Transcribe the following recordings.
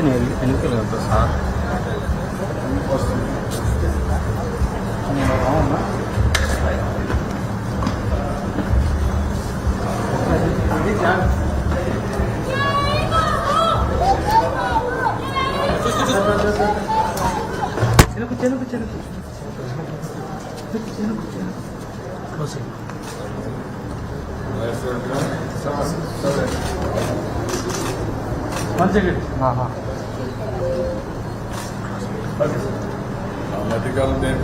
కొంచెం ఎన్నికలు కదా సార్ చెనుకు చెనుకు చెనుకు చెనుకు మధ్యకాలం నేను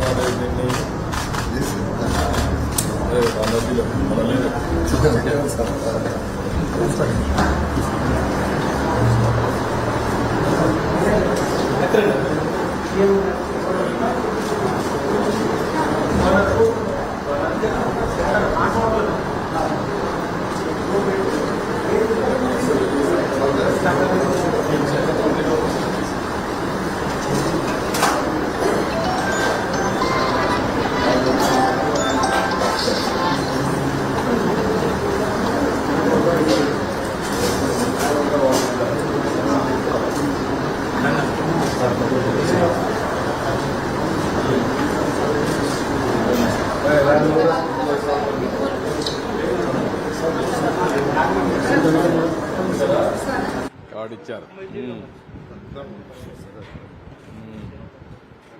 కార్డు ఇచ్చారు.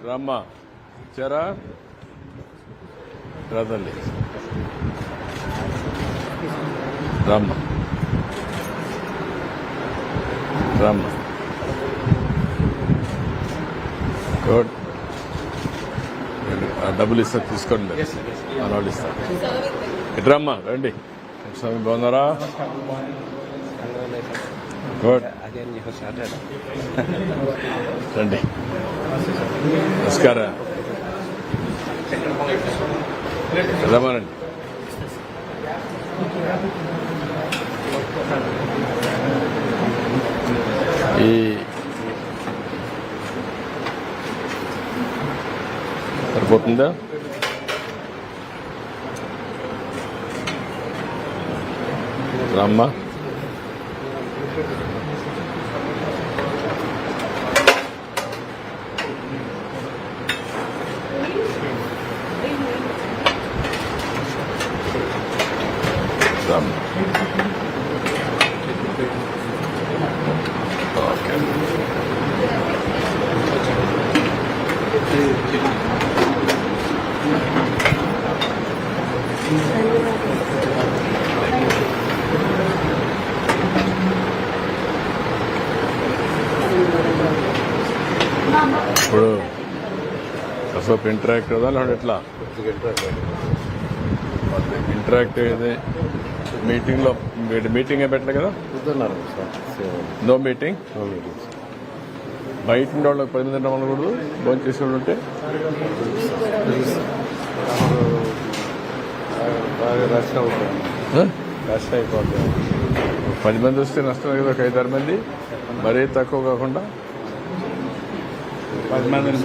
రామ్మా ఇచ్చారా రాదండి. రామ్మా రామ్మా గుడ్. డబ్బులు ఇస్తారు తీసుకోండి. వాళ్ళు ఇస్తారు. ఇట్రమ్మా రండి. స్వామి బాగున్నారా? గుడ్ రండి. నమస్కారం. రమానండి. ఈ సరిపోతుందా? రామ్మా రామ్మా. ఓకే ఇప్పుడు అసలు ఇంటరాక్ట్ కదా లేదంటే ఎట్లా? ఇంటరాక్ట్ అయ్యేది మీటింగ్లో. మీటింగ్ పెట్టలే కదా? No meeting. బయట ఉండే వాళ్ళకి 10 మంది ఉండకూడదు. భోజనం చేసే వాళ్ళు ఉంటే రష్ అయిపోతుంది. 10 మంది వస్తే నష్టం కదా. ఒక 5-6 మంది మరీ తక్కువ కాకుండా 10 మందిని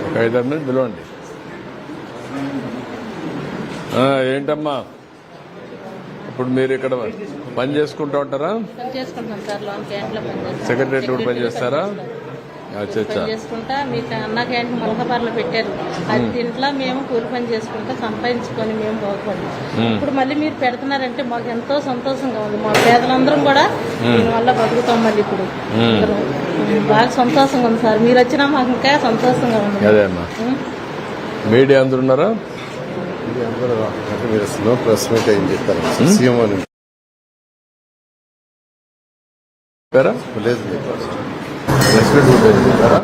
ఒక 5-6 మంది పిలవండి. ఏంటమ్మా ఇప్పుడు మీరు ఇక్కడ పని చేసుకుంటూ ఉంటారా? సెక్రటరీ కూడా పని చేస్తారా? చేసుకుంటా మీకు అన్న క్యాంటీన్ ములకబార్లో పెట్టారు. అది దీంట్లో మేము కూలి పని చేసుకుంటా సంపాదించుకొని మేము బాగుపడి ఇప్పుడు మళ్ళీ మీరు పెడుతున్నారంటే మాకు ఎంతో సంతోషంగా ఉంది. మా పేదలందరం కూడా దీనివల్ల బతుకుతాం. మళ్ళీ ఇప్పుడు బాగా సంతోషంగా ఉంది సార్. మీరు వచ్చినా మాకు ఇంకా సంతోషంగా ఉంది. అదే అమ్మా. మీడియా అందరు ఉన్నారా? ప్రెస్ మీట్ ఏం చెప్తారు? సీఎం అని లేదు. ప్రెస్ మీట్ చెప్తారా?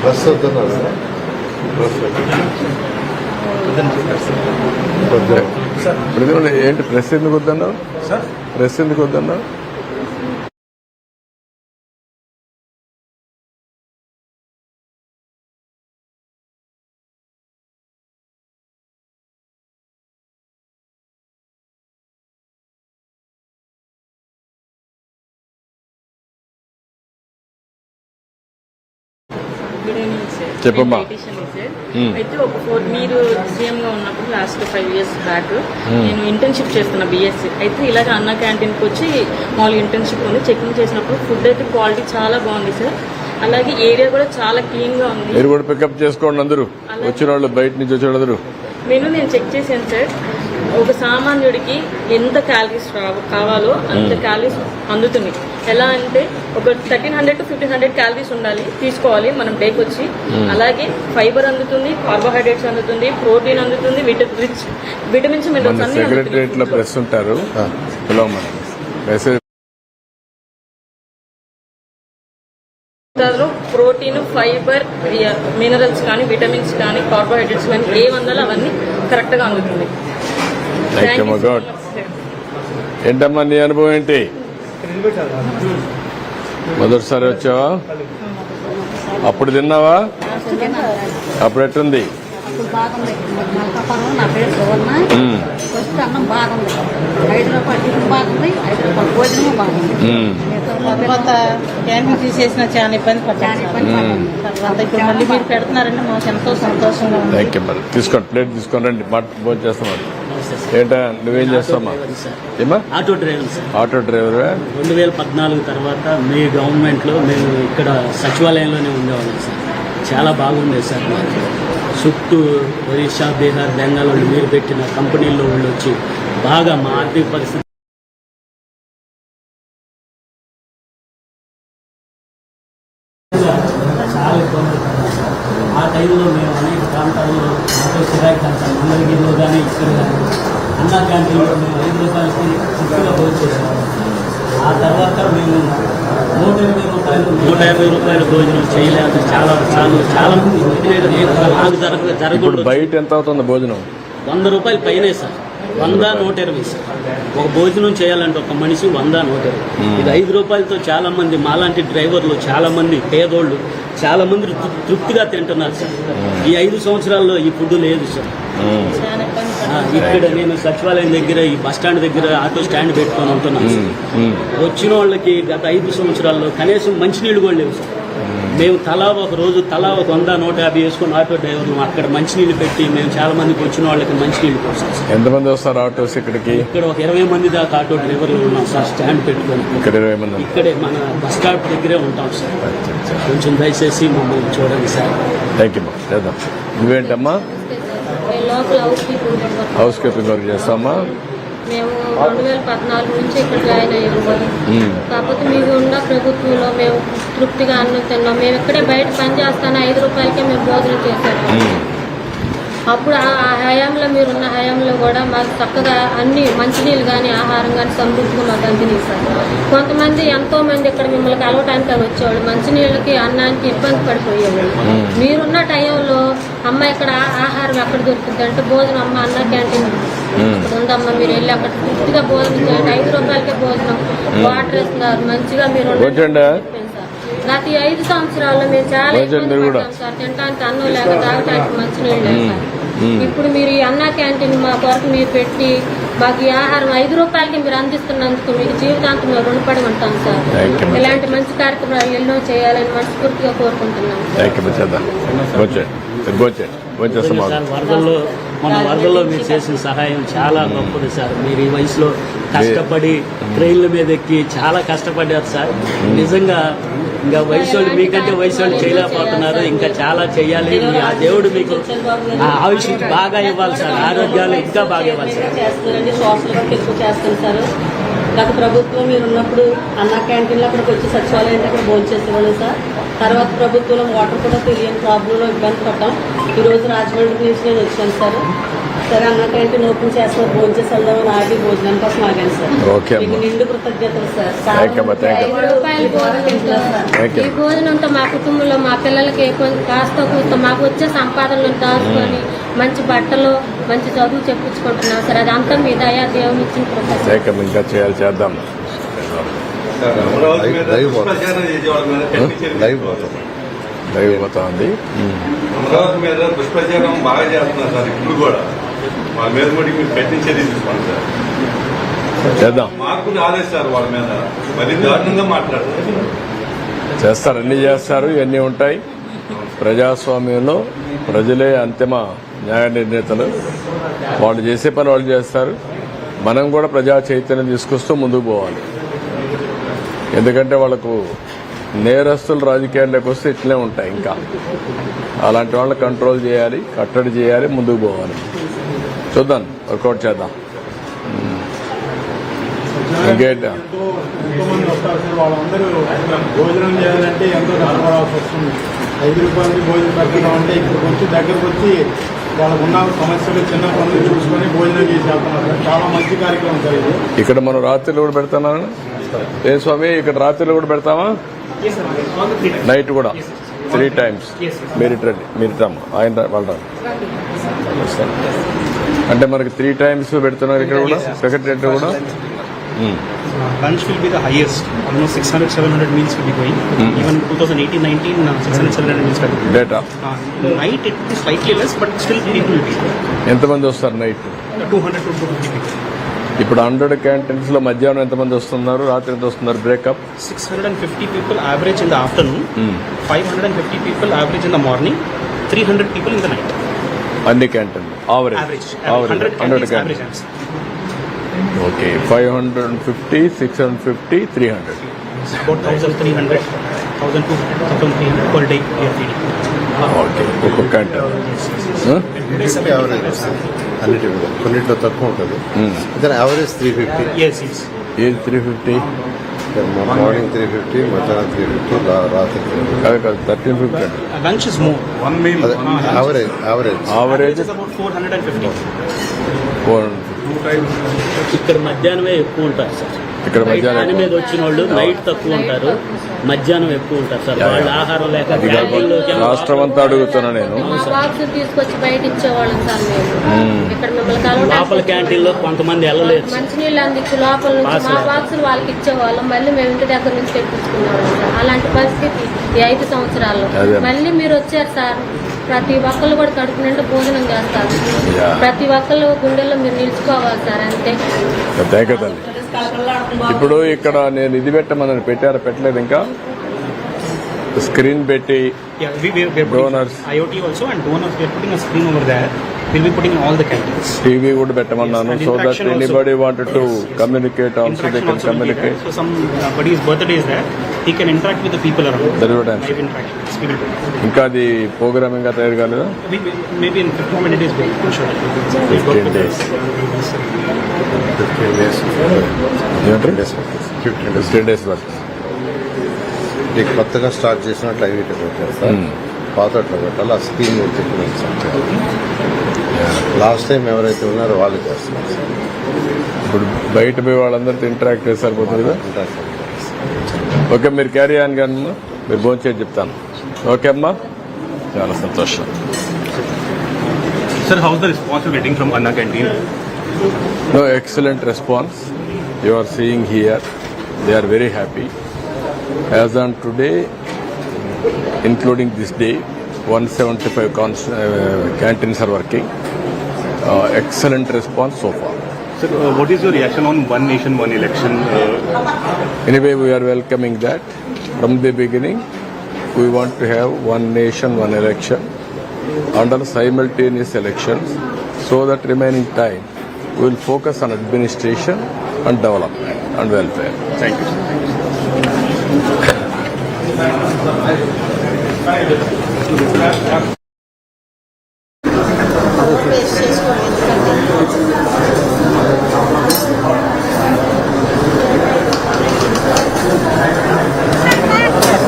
బస్ వద్దన్నారు. ఏంటి ప్రెస్ ఎందుకు వద్దన్నావు? ప్రెస్ ఎందుకు వద్దన్నావు? Good evening sir. చెప్పమ్మా. నేను dietitian ని సార్. మ్మ్. అయితే మీరు సీఎం గా ఉన్నప్పుడు లాస్ట్ 5 years బ్యాక్ నేను ఇంటర్న్షిప్ చేస్తున్నా బిఎస్సి. అయితే ఇలాగ అన్న క్యాంటీన్కి వచ్చి మామూలు ఇంటర్న్షిప్ ఉంది. చెకింగ్ చేసినప్పుడు ఫుడ్ అయితే క్వాలిటీ చాలా బాగుంది సార్. అలాగే ఏరియా కూడా చాలా క్లీన్ గా ఉంది. మీరు కూడా పికప్ చేసుకోండి అందరూ, వచ్చిన వాళ్ళు బయట నుంచి వచ్చిన వాళ్ళందరూ. నేను చెక్ చేశాను సార్. ఒక సామాన్యుడికి ఎంత క్యాలరీస్ కావాలో అంత క్యాలరీస్ అందుతున్నాయి. ఎలా అంటే ఒక 1300 to 1500 క్యాలరీస్ ఉండాలి తీసుకోవాలి మనం డేకి వచ్చి. అలాగే ఫైబర్ అందుతుంది, కార్బోహైడ్రేట్స్ అందుతుంది, ప్రోటీన్ అందుతుంది, విటమిన్స్ మినరల్స్ అన్ని సెక్రటరియట్ లో ప్రెస్ ఉంటారు, మెసేజ్ ప్రోటీన్, ఫైబర్, మినరల్స్ కానీ విటమిన్స్ కానీ కార్బోహైడ్రేట్స్ కానీ ఏమన్నా అవన్నీ కరెక్ట్ గా అందుతుంది. Thank you God. ఏంటమ్మా నీ అనుభవం ఏంటి? మొదటిసారి వచ్చావా? అప్పుడు తిన్నావా? అప్పుడు ఎట్టుంది? అప్పుడు బాగుంది. మల్కాపురం నా పేరు సువర్ణ. ఫస్ట్ అన్నం బాగుంది, 5 రూపాయలు టిఫిన్ బాగుంది, 5 రూపాయలు భోజనం బాగుంది. తర్వాత క్యాంటీన్ తీసేసిన చాలా ఇబ్బంది పడ్డాను. తర్వాత ఇప్పుడు మళ్ళీ మీరు పెడుతున్నారంటే మాకు ఎంతో సంతోషంగా ఉంది. థ్యాంక్ యూ మరి. తీసుకోండి, ప్లేట్ తీసుకొని రండి, భోజనం చేస్తాం. ఏంటా నువ్వేం చేస్తావమ్మా? ఏమా? Auto driver sir. Auto driver. 2014 తర్వాత మీ గవర్నమెంట్లో మేము ఇక్కడ సచివాలయంలోనే ఉండేవాళ్ళం సార్. చాలా బాగుండేది సార్. మాకు చుట్టూ ఒరిస్సా, బీహార్, బెంగాల్ వాళ్ళు మీరు పెట్టిన కంపెనీల్లో వాళ్ళు వచ్చి బాగా మా ఆర్థిక పరిస్థితి చాలా ఇబ్బంది పడ్డాం సార్. ఆ టైంలో మేము అనేక ప్రాంతాల్లో ఆటో కిరాయి కడతాం, మంగళగిరిలో కానీ ఇక్కడ కానీ. అన్నా క్యాంటీన్లో మేము 5 రూపాయలకి చిక్కుగా భోజనం చేసేవాళ్ళం. ఆ తర్వాత మేము 120 రూపాయలు భోజనం చేయలేక చాలా మంది ఇప్పుడు జరగకూడదు. బయట ఎంత అవుతుంది భోజనం? 100 రూపాయలు పైనే సార్. 100, 120 సార్. ఒక భోజనం చేయాలంటే ఒక మనిషి 100, 120. ఇది 5 రూపాయలతో చాలా మంది మాలాంటి డ్రైవర్లు, చాలా మంది పేదోళ్ళు, చాలా మంది తృప్తిగా తింటున్నారు సార్. ఈ 5 సంవత్సరాల్లో ఈ ఫుడ్ లేదు సార్. ఇక్కడ నేను సచివాలయం దగ్గర ఈ బస్ స్టాండ్ దగ్గర ఆటో స్టాండ్ పెట్టుకొని ఉంటున్నాను సార్. వచ్చిన వాళ్ళకి గత 5 సంవత్సరాల్లో కనీసం మంచినీళ్ళు కూడా లేవు సార్. మేము తలా ఒక 100, 150 వేసుకుని ఆటో డ్రైవర్లు అక్కడ మంచినీళ్ళు పెట్టి మేము చాలా మందికి వచ్చిన వాళ్ళకి మంచినీళ్ళు పోసాం సార్. ఎంతమంది వస్తారు ఆటోస్ ఇక్కడికి? ఇక్కడ ఒక 20 మంది దాకా ఆటో డ్రైవర్లు ఉన్నాం సార్. స్టాండ్ పెట్టుకొని ఇక్కడ 20 మంది ఇక్కడే మన బస్ స్టాప్ దగ్గరే ఉంటాం సార్. కొంచెం దయచేసి మమ్మల్ని చూడండి సార్. Thank you. చేద్దాం. నువ్వేంటమ్మా? లోకల్ హౌస్ కీపింగ్ వర్క్ చేస్తామా? మేము 2014 నుంచి ఇక్కడ జాయిన్ అయ్యాము. కాకపోతే మీరు ఉన్న ప్రభుత్వంలో మేము తృప్తిగా అన్నం తిన్నాం. మేము ఇక్కడే బయట పని చేస్తాను, 5 రూపాయలకే మేము భోజనం చేశాము. అప్పుడు ఆ హయాంలో మీరున్న హయాంలో కూడా మాకు చక్కగా అన్ని మంచినీళ్ళు కానీ ఆహారం కానీ సమృద్ధిగా మాకు అందినిస్తారు. కొంతమంది ఎంతో మంది ఇక్కడ మిమ్మల్ని కలవటానికి వచ్చేవాళ్ళు, మంచినీళ్ళకి అన్నానికి ఇబ్బంది పడిపోయేవాళ్ళు. మీరున్న టైంలో అమ్మ ఇక్కడ ఆహారం ఎక్కడ దొరుకుతుంది అంటే భోజనం అమ్మ అన్న క్యాంటీన్ ఇక్కడ ఉందమ్మా, మీరు వెళ్ళి అక్కడ పూర్తిగా భోజనం చేయండి, 5 రూపాయలకే భోజనం, వాటర్ ఇస్తున్నారు, మంచిగా మీరు గత 5 సంవత్సరాల్లో మేము చాలా ఇబ్బంది పడ్డాం సార్. తినడానికి అన్నం లేక, తాగటానికి మంచినీళ్ళు లేక. ఇప్పుడు మీరు ఈ అన్నా క్యాంటీన్ మా కొరకు మీరు పెట్టి మాకు ఈ ఆహారం 5 రూపాయలకి మీరు అందిస్తున్నందుకు మీకు జీవితాంతం మేము రుణపడి ఉంటాం సార్. ఇలాంటి మంచి కార్యక్రమాలు ఎన్నో చేయాలని మనస్ఫూర్తిగా కోరుకుంటున్నాం. వరదల్లో మీరు చేసిన సహాయం చాలా గొప్పది సార్. మీరు ఈ వయసులో కష్టపడి ట్రైన్ల మీద ఎక్కి చాలా కష్టపడ్డారు సార్. నిజంగా ఇంకా వయసు మీకంటే వయసు చేయలేకపోతున్నారు. ఇంకా చాలా చెయ్యాలి. ఆ దేవుడు మీకు ఆ ఆయుష్ బాగా ఇవ్వాలి సార్. ఆరోగ్యాలు ఇంకా బాగా ఇవ్వాలి సార్. సోషల్ వర్క్ ఎక్కువ చేస్తాను సార్. గత ప్రభుత్వం మీరు ఉన్నప్పుడు అన్న క్యాంటీన్లో అక్కడికి వచ్చి సచివాలయం దగ్గర భోజనం చేసేవాళ్ళు సార్. తర్వాత ప్రభుత్వంలో వాటర్ కూడా తెలియని ప్రాబ్లంలో ఇబ్బంది పడ్డాం. ఈరోజు రాజమండ్రి నుంచి నేను వచ్చాను సార్. సరే అన్న క్యాంటీన్ ఓపెన్ చేస్తున్నారు, భోజనం చేసి వెళ్దామని ఆగి భోజనం కోసం ఆగాను సార్. మీకు నిండు కృతజ్ఞతలు సార్. 5 రూపాయలు ఈ భోజనంతో మా కుటుంబంలో మా పిల్లలకి కాస్త కూస్త మాకు వచ్చే సంపాదనలను దాచుకొని మంచి బట్టలు, మంచి చదువు చెప్పించుకుంటున్నాం సార్. అదంతా మీ దయా దేవుని ఇచ్చిన కృతజ్ఞతలు. ఇంకా చేయాలి, చేద్దాం. లైవ్ పోతా ఉంది. అమరావతి మీద దుష్ప్రచారం బాగా చేస్తున్నారు సార్. ఇప్పుడు కూడా వాళ్ళ మీద కూడా మీరు కఠిన చర్య తీసుకోండి సార్. చేద్దాం. మాకు రాలేదు సార్ వాళ్ళ మీద, మరి దారుణంగా మాట్లాడతారు. చేస్తారు, అన్ని చేస్తారు, ఇవన్నీ ఉంటాయి. ప్రజాస్వామ్యంలో ప్రజలే అంతిమ న్యాయ నిర్ణేతలు. వాళ్ళు చేసే పని వాళ్ళు చేస్తారు. మనం కూడా ప్రజా చైతన్యం తీసుకొస్తూ ముందుకు పోవాలి. ఎందుకంటే వాళ్ళకు నేరస్తులు రాజకీయాల్లోకి వస్తే ఇట్లే ఉంటాయి. ఇంకా అలాంటి వాళ్ళని కంట్రోల్ చేయాలి, కట్టడి చేయాలి, ముందుకు పోవాలి. చూద్దాం, వర్కౌట్ చేద్దాం. ఇంకేంటి ఎంతోమంది వస్తారు సార్, వాళ్ళందరూ భోజనం చేయాలంటే ఎంతో కష్టపడాల్సి వస్తుంది. 5 రూపాయలకి భోజనం పెడతామంటే ఇక్కడికి వచ్చి దగ్గరకు వచ్చి వాళ్ళకు ఉన్న సమస్యలు చిన్న పనులు చూసుకొని భోజనం చేసి వెళ్తున్నారు సార్. చాలా మంచి కార్యక్రమం సార్ ఇది. ఇక్కడ మనం రాత్రిలో కూడా పెడతామా? ఏ స్వామి, ఇక్కడ రాత్రిలో కూడా పెడతామా? నైట్ కూడా 3 times. మీరు రమ్మ, ఆయన వాళ్ళు అంటే మనకి 3 times పెడుతున్నారు ఇక్కడ కూడా. సెక్రటరీ కూడా lunch will be the highest, almost 600-700 meals will be going. Even 2018-19 600-700 meals will be going. Data. Night it is slightly less, but still people will be. ఎంతమంది వస్తారు నైట్? 200-250 people. ఇప్పుడు 100 క్యాంటీన్స్ లో మధ్యాహ్నం ఎంతమంది వస్తున్నారు, రాత్రి ఎంత వస్తున్నారు? Breakup 650 people average in the afternoon, 550 people average in the morning, 300 people in the night. అన్ని క్యాంటీన్లు Average 100 canteen. average. Okay, 550, 650, 300. About 1,300, 1,200, 1,300 per day we are feeding. Okay, ఒక్కొక్క క్యాంటీన్. యావరేజ్ అన్నిటి మీద కొన్నిట్లో తక్కువ ఉంటుంది. ఇతను యావరేజ్ 350. Yes, yes. ఏది 350? మార్నింగ్ 350, మధ్యాహ్నం 350, రాత్రి 350. కాదు కాదు, 1350 అండి. Lunch is more. One meal అదే average average It is about 450. 400. ఇక్కడ మధ్యాహ్నమే ఎక్కువ ఉంటారు సార్. ఇక్కడ మధ్యాహ్నం దాని మీద వచ్చిన వాళ్ళు నైట్ తక్కువ ఉంటారు, మధ్యాహ్నం ఎక్కువ ఉంటారు సార్. వాళ్ళ ఆహారం లేక అది కాదు, క్యాంటీన్లోకి రాష్ట్రం అంతా అడుగుతున్నా నేను. మా బాక్స్ తీసుకొచ్చి బయట ఇచ్చేవాళ్ళం సార్ మేము. ఇక్కడ మిమ్మల్ని లోపల కలవడానికి క్యాంటీన్లో కొంతమంది వెళ్ళలేదు సార్. మంచినీళ్ళు అందించి లోపల నుంచి మా బాక్సులు వాళ్ళకి ఇచ్చేవాళ్ళం. మళ్ళీ మేము ఇంటి దగ్గర నుంచి తెప్పించుకునేవాళ్ళం సార్. అలాంటి పరిస్థితి ఈ 5 సంవత్సరాల్లో. అదే. మళ్ళీ మీరు వచ్చారు సార్, ప్రతి ఒక్కళ్ళు కూడా కడుపు నిండా భోజనం చేస్తారు. యా. ప్రతి ఒక్కళ్ళు గుండెల్లో మీరు నిలుచుకోవాలి సార్, అంతే. తల్లి. ఇప్పుడు ఇక్కడ నేను ఇది పెట్టమని పెట్టలేదు, ఇంకా స్క్రీన్ పెట్టి Yeah, we are putting Donors. IoT also, and donors we are putting a screen over there. We'll be putting in all the canteens. TV కూడా పెట్టమన్నాను. And so that interaction also. Anybody wanted to Yes, yes. Communicate also they Interaction can also will be there. Communicate. So somebody's birthday is there, he can interact with the people around. That is what I'm Live interaction. Yes, we will do. ఇంకా అది programme ఇంకా తయారు కాలేదా? Maybe in 15 days we'll for sure. We'll work 15 with days. 15 days. ఏమంటారు? 15 days. పడుతుంది. నీకు కొత్తగా start చేసినట్లు అవి పెట్టారు సార్. పాతట్లో పెట్టాలి. ఆ స్కీమ్ చెప్పినట్టు సార్. లాస్ట్ టైం ఎవరైతే ఉన్నారో వాళ్ళు చేస్తున్నారు సార్. ఇప్పుడు బయట పోయి వాళ్ళందరితో ఇంటరాక్ట్ చేసి సరిపోతుంది కదా. ఉంటారు సార్. ఓకే, మీరు క్యారీ ఆన్ కానీ అమ్మా, మీరు భోంచేసి చెప్తాను. ఓకే అమ్మా, చాలా సంతోషం. Sir, how's the response you're getting from Anna Canteen? No, excellent response. You are seeing here, they are very happy. As on today, including this day, 175 canteens are working. Excellent response so far. Sir, what is your reaction on One Nation, One Election? Anyway, we are welcoming that. From the beginning, we want to have one nation, one election under simultaneous elections, so that remaining time we will focus on administration and development and welfare. Thank you.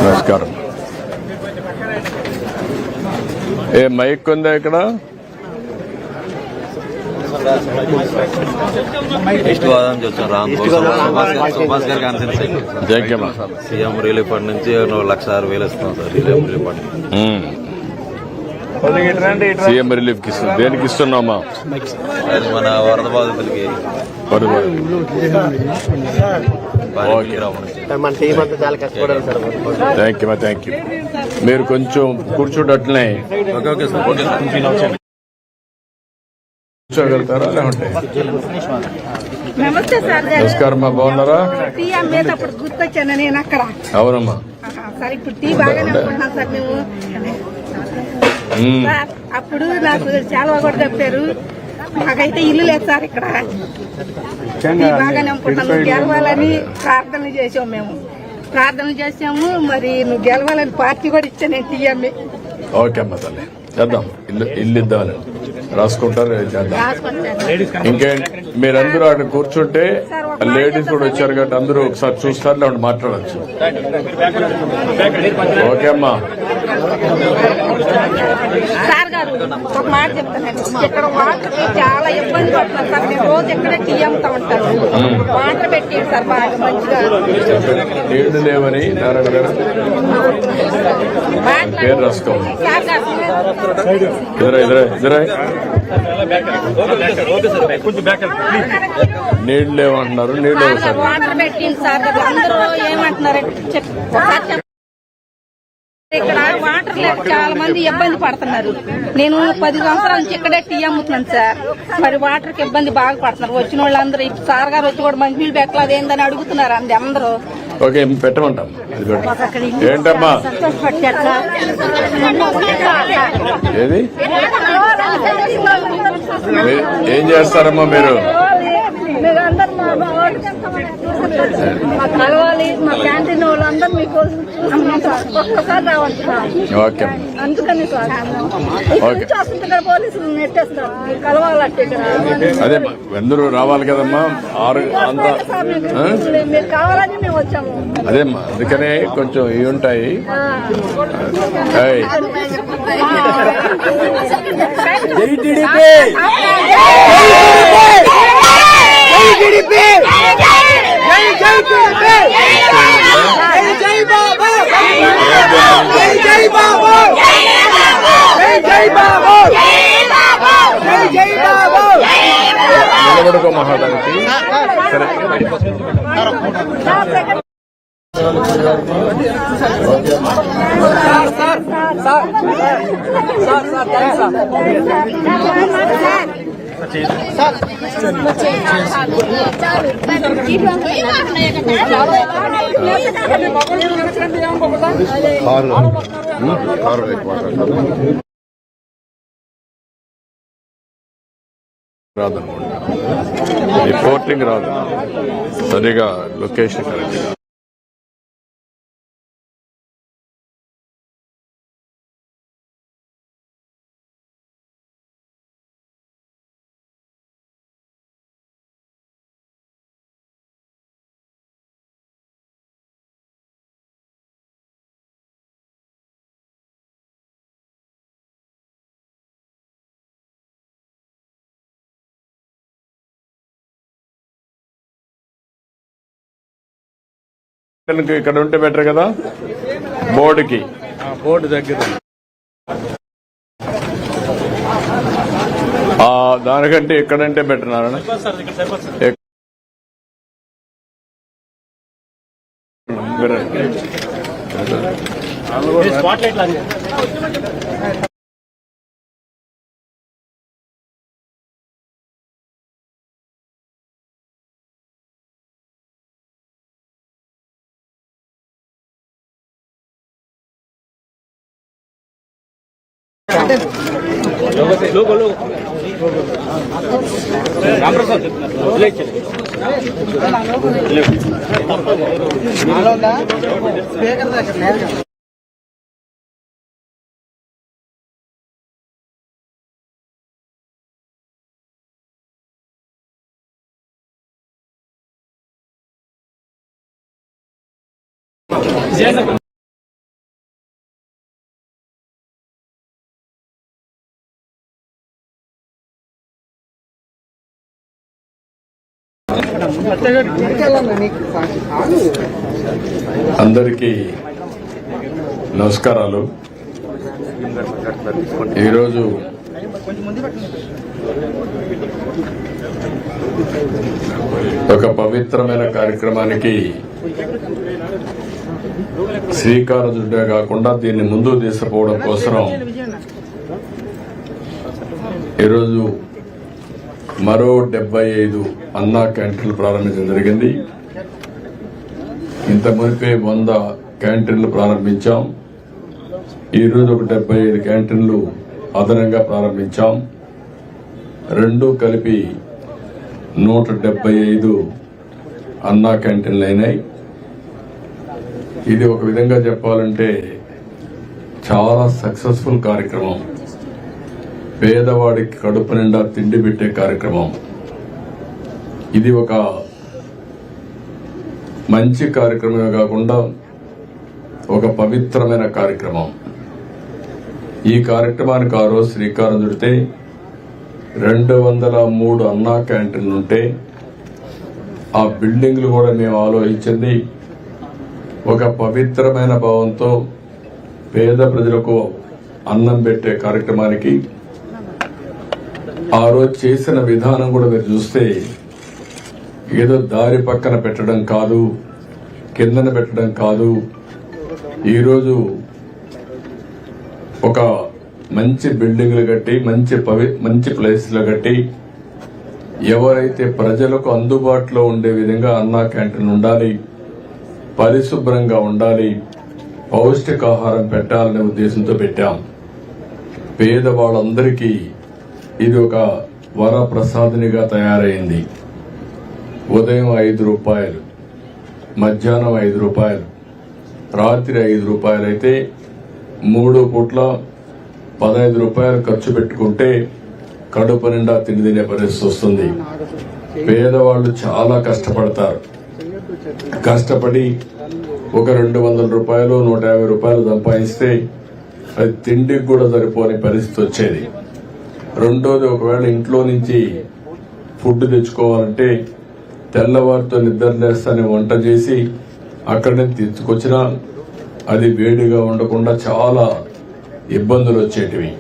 నమస్కారం. ఏ mic ఉందా ఇక్కడ? East Godavari నుంచి వచ్చాం. రామ్ సుభాష్ గారికి answer జగ్యమా CM relief fund నుంచి 1,06,000 ఇస్తాం sir. Relief fund CM relief కి ఇస్తుంది. దేనికి ఇస్తున్నామా? అది మన వరద బాధితులకి థ్యాంక్ యూ. మీరు కొంచెం కూర్చోటట్లే ఓకే సార్. Okay sir. కూర్చోగలుగుతారా? లేకుంటే నమస్తే సార్. నమస్కారం అమ్మా, బాగున్నారా? టీ అమ్మేటప్పుడు గుర్తొచ్చాను నేను అక్కడ. అవునమ్మా. సార్ ఇప్పుడు టీ బాగానే అనుకుంటున్నాను సార్ మేము. సార్ అప్పుడు నాకు చాలా కూడా చెప్పారు. మాకైతే ఇల్లు లేదు సార్ ఇక్కడ. బాగానే అనుకుంటున్నాం. నువ్వు గెలవాలని ప్రార్థనలు చేసాము. మేము ప్రార్థనలు చేసాము. మరి నువ్వు గెలవాలని పార్టీ కూడా ఇచ్చా నేను టీఎంఏ. ఓకే అమ్మ తల్లి, చేద్దాం. ఇల్లు ఇద్దామని రాసుకుంటారు, చేద్దాం. ఇంకేంటి మీరందరూ అక్కడ కూర్చుంటే లేడీస్ కూడా వచ్చారు కాబట్టి అందరూ ఒకసారి చూస్తారు, లేదంటే మాట్లాడచ్చు. ఓకే అమ్మా. సార్ గారు ఒక మాట చెప్తానండి. ఇక్కడ వాటర్ చాలా ఇబ్బంది పడుతున్నారు సార్. మేము రోజు ఎక్కడే టీ అమ్ముతా ఉంటారు. వాటర్ పెట్టి సార్ బాగా మంచిగా. నీళ్లు లేవని నారాయణ గారు పేరు రాసుకోవాలి. నీళ్లు లేవంటున్నారు. నీళ్లు వాటర్ పెట్టింది సార్. అందరూ ఏమంటున్నారంటే ఇక్కడ వాటర్ లేక చాలా మంది ఇబ్బంది పడుతున్నారు. నేను 10 సంవత్సరాల నుంచి ఇక్కడే టీ అమ్ముతున్నాను సార్. మరి వాటర్ కి ఇబ్బంది బాగా పడుతున్నారు. వచ్చిన వాళ్ళందరూ సార్ గారు వచ్చి కూడా మంచి నీళ్ళు పెట్టలేదు ఏందని అడుగుతున్నారు అండి అందరూ. ఓకే పెట్టమంటాం. ఏంటమ్మా ఏది ఏం చేస్తారమ్మా మీరు? కలవాలి. మా క్యాంటీన్ వాళ్ళందరూ మీకు ఒక్కసారి రావాలి సార్. ఓకే అందుకని పోలీసులు నెట్టేస్తారు. కలవాలంటే అదే అందరూ రావాలి కదమ్మా. 6 అంతా మీరు కావాలని మేము వచ్చాము. అదేమ్మా, అందుకనే కొంచెం ఇవి ఉంటాయి. నిలబడుకో మహాదానికి. సరే రాదనుకుంటా. రిపోర్టింగ్ రాదు సరిగా, లొకేషన్ కరెక్ట్. ఇక్కడ ఉంటే బెటర్ కదా. బోర్డు దగ్గర దానికంటే ఎక్కడంటే బెటర్ నారాయణ. అందరికీ నమస్కారాలు. ఈరోజు ఒక పవిత్రమైన కార్యక్రమానికి శ్రీకారం చుట్టే కాకుండా దీన్ని ముందుకు తీసుకుపోవడం కోసం ఈరోజు మరో 75 అన్నా క్యాంటీన్లు ప్రారంభించడం జరిగింది. ఇంత మునిపే 100 క్యాంటీన్లు ప్రారంభించాం. ఈరోజు ఒక 75 క్యాంటీన్లు అదనంగా ప్రారంభించాం. రెండు కలిపి 175 అన్నా క్యాంటీన్లు అయినాయి. ఇది ఒక విధంగా చెప్పాలంటే చాలా సక్సెస్ఫుల్ కార్యక్రమం. పేదవాడికి కడుపు నిండా తిండి పెట్టే కార్యక్రమం. ఇది ఒక మంచి కార్యక్రమమే కాకుండా ఒక పవిత్రమైన కార్యక్రమం. ఈ కార్యక్రమానికి ఆ రోజు శ్రీకారం చుడితే 203 అన్నా క్యాంటీన్లుంటే ఆ బిల్డింగ్లు కూడా మేము ఆలోచించింది ఒక పవిత్రమైన భావంతో పేద ప్రజలకు అన్నం పెట్టే కార్యక్రమానికి. ఆ రోజు చేసిన విధానం కూడా మీరు చూస్తే ఏదో దారి పక్కన పెట్టడం కాదు, కిందన పెట్టడం కాదు. ఈరోజు ఒక మంచి బిల్డింగ్లు కట్టి మంచి ప్లేస్లు కట్టి ఎవరైతే ప్రజలకు అందుబాటులో ఉండే విధంగా అన్నా క్యాంటీన్ ఉండాలి, పరిశుభ్రంగా ఉండాలి, పౌష్టికాహారం పెట్టాలనే ఉద్దేశంతో పెట్టాం. పేదవాళ్ళందరికీ ఇది ఒక వరప్రసాదినిగా తయారైంది. ఉదయం 5 రూపాయలు, మధ్యాహ్నం 5 రూపాయలు, రాత్రి 5 రూపాయలు అయితే 3 పూట్ల 15 రూపాయలు ఖర్చు పెట్టుకుంటే కడుపు నిండా తిండి తినే పరిస్థితి వస్తుంది. పేదవాళ్లు చాలా కష్టపడతారు. కష్టపడి ఒక 200 రూపాయలు 150 రూపాయలు సంపాదిస్తే అది తిండికి కూడా సరిపోని పరిస్థితి వచ్చేది. రెండోది, ఒకవేళ ఇంట్లో నుంచి ఫుడ్ తెచ్చుకోవాలంటే తెల్లవారితో నిద్రలేస్తానే వంట చేసి అక్కడి నుంచి తెచ్చుకొచ్చినా అది వేడిగా ఉండకుండా చాలా ఇబ్బందులు వచ్చేటివి.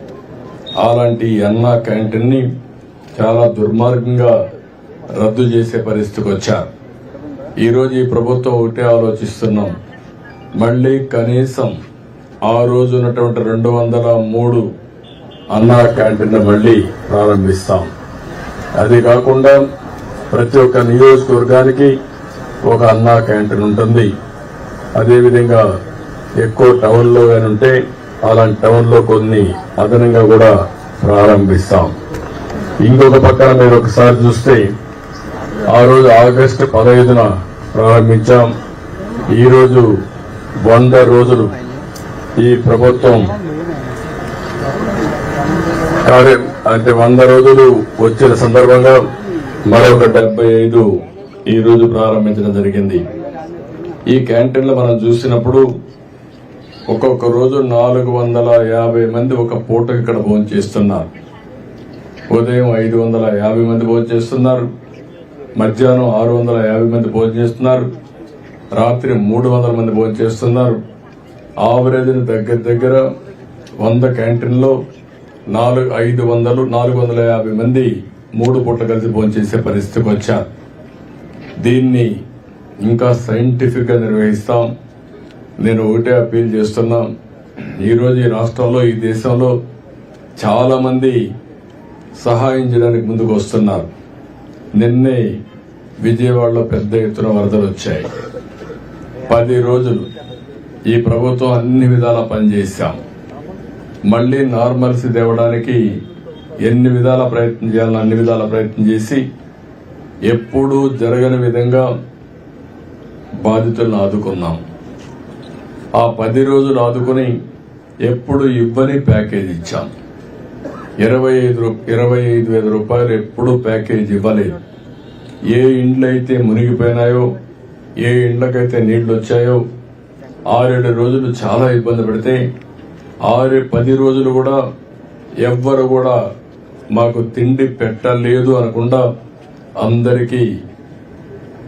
అలాంటి అన్నా క్యాంటీన్ ని చాలా దుర్మార్గంగా రద్దు చేసే పరిస్థితికి వచ్చారు. ఈరోజు ఈ ప్రభుత్వం ఒకటే ఆలోచిస్తున్నాం, మళ్లీ కనీసం ఆ రోజు ఉన్నటువంటి 203 అన్నా క్యాంటీన్ మళ్లీ ప్రారంభిస్తాం. అది కాకుండా ప్రతి ఒక్క నియోజకవర్గానికి ఒక అన్నా క్యాంటీన్ ఉంటుంది. అదేవిధంగా ఎక్కువ టౌన్లో ఉంటే అలాంటి టౌన్లో కొన్ని అదనంగా కూడా ప్రారంభిస్తాం. ఇంకొక పక్కన మీరు ఒకసారి చూస్తే ఆ రోజు ఆగస్టు 15న ప్రారంభించాం. ఈరోజు 100 రోజులు ఈ ప్రభుత్వం అంటే 100 రోజులు వచ్చిన సందర్భంగా మరొక 75 ఈ రోజు ప్రారంభించడం జరిగింది. ఈ క్యాంటీన్లో మనం చూసినప్పుడు ఒక్కొక్క రోజు 450 మంది ఒక పూటకి ఇక్కడ భోజనం చేస్తున్నారు. ఉదయం 550 మంది భోజనం చేస్తున్నారు, మధ్యాహ్నం 650 మంది భోజనం చేస్తున్నారు, రాత్రి 300 మంది భోజనం చేస్తున్నారు. ఆవరేజ్ దగ్గర 100 క్యాంటీన్లో 450 మంది 3 పూట్ల కలిసి భోజనం చేసే పరిస్థితికి వచ్చారు. దీన్ని ఇంకా సైంటిఫిక్ గా నిర్వహిస్తాం. నేను ఒకటే అప్పీల్ చేస్తున్నా, ఈరోజు ఈ రాష్ట్రంలో ఈ దేశంలో చాలా మంది సహాయం చేయడానికి ముందుకు వస్తున్నారు. నిన్నే విజయవాడలో పెద్ద ఎత్తున వరదలు వచ్చాయి. 10 రోజులు ఈ ప్రభుత్వం అన్ని విధాలా పనిచేశాం. మళ్లీ నార్మల్సీ తేవడానికి ఎన్ని విధాల ప్రయత్నం చేయాలని అన్ని విధాల ప్రయత్నం చేసి ఎప్పుడూ జరగని విధంగా బాధితులను ఆదుకున్నాం. ఆ 10 రోజులు ఆదుకుని ఎప్పుడు ఇవ్వని ప్యాకేజ్ ఇచ్చాం. 25,000 రూపాయలు ఎప్పుడూ ప్యాకేజ్ ఇవ్వలేదు. ఏ ఇండ్లైతే మునిగిపోయినాయో, ఏ ఇండ్లకైతే నీళ్లు వచ్చాయో 6-7 రోజులు చాలా ఇబ్బంది పెడితే 10 రోజులు కూడా ఎవ్వరు కూడా మాకు తిండి పెట్టలేదు అనకుండా అందరికీ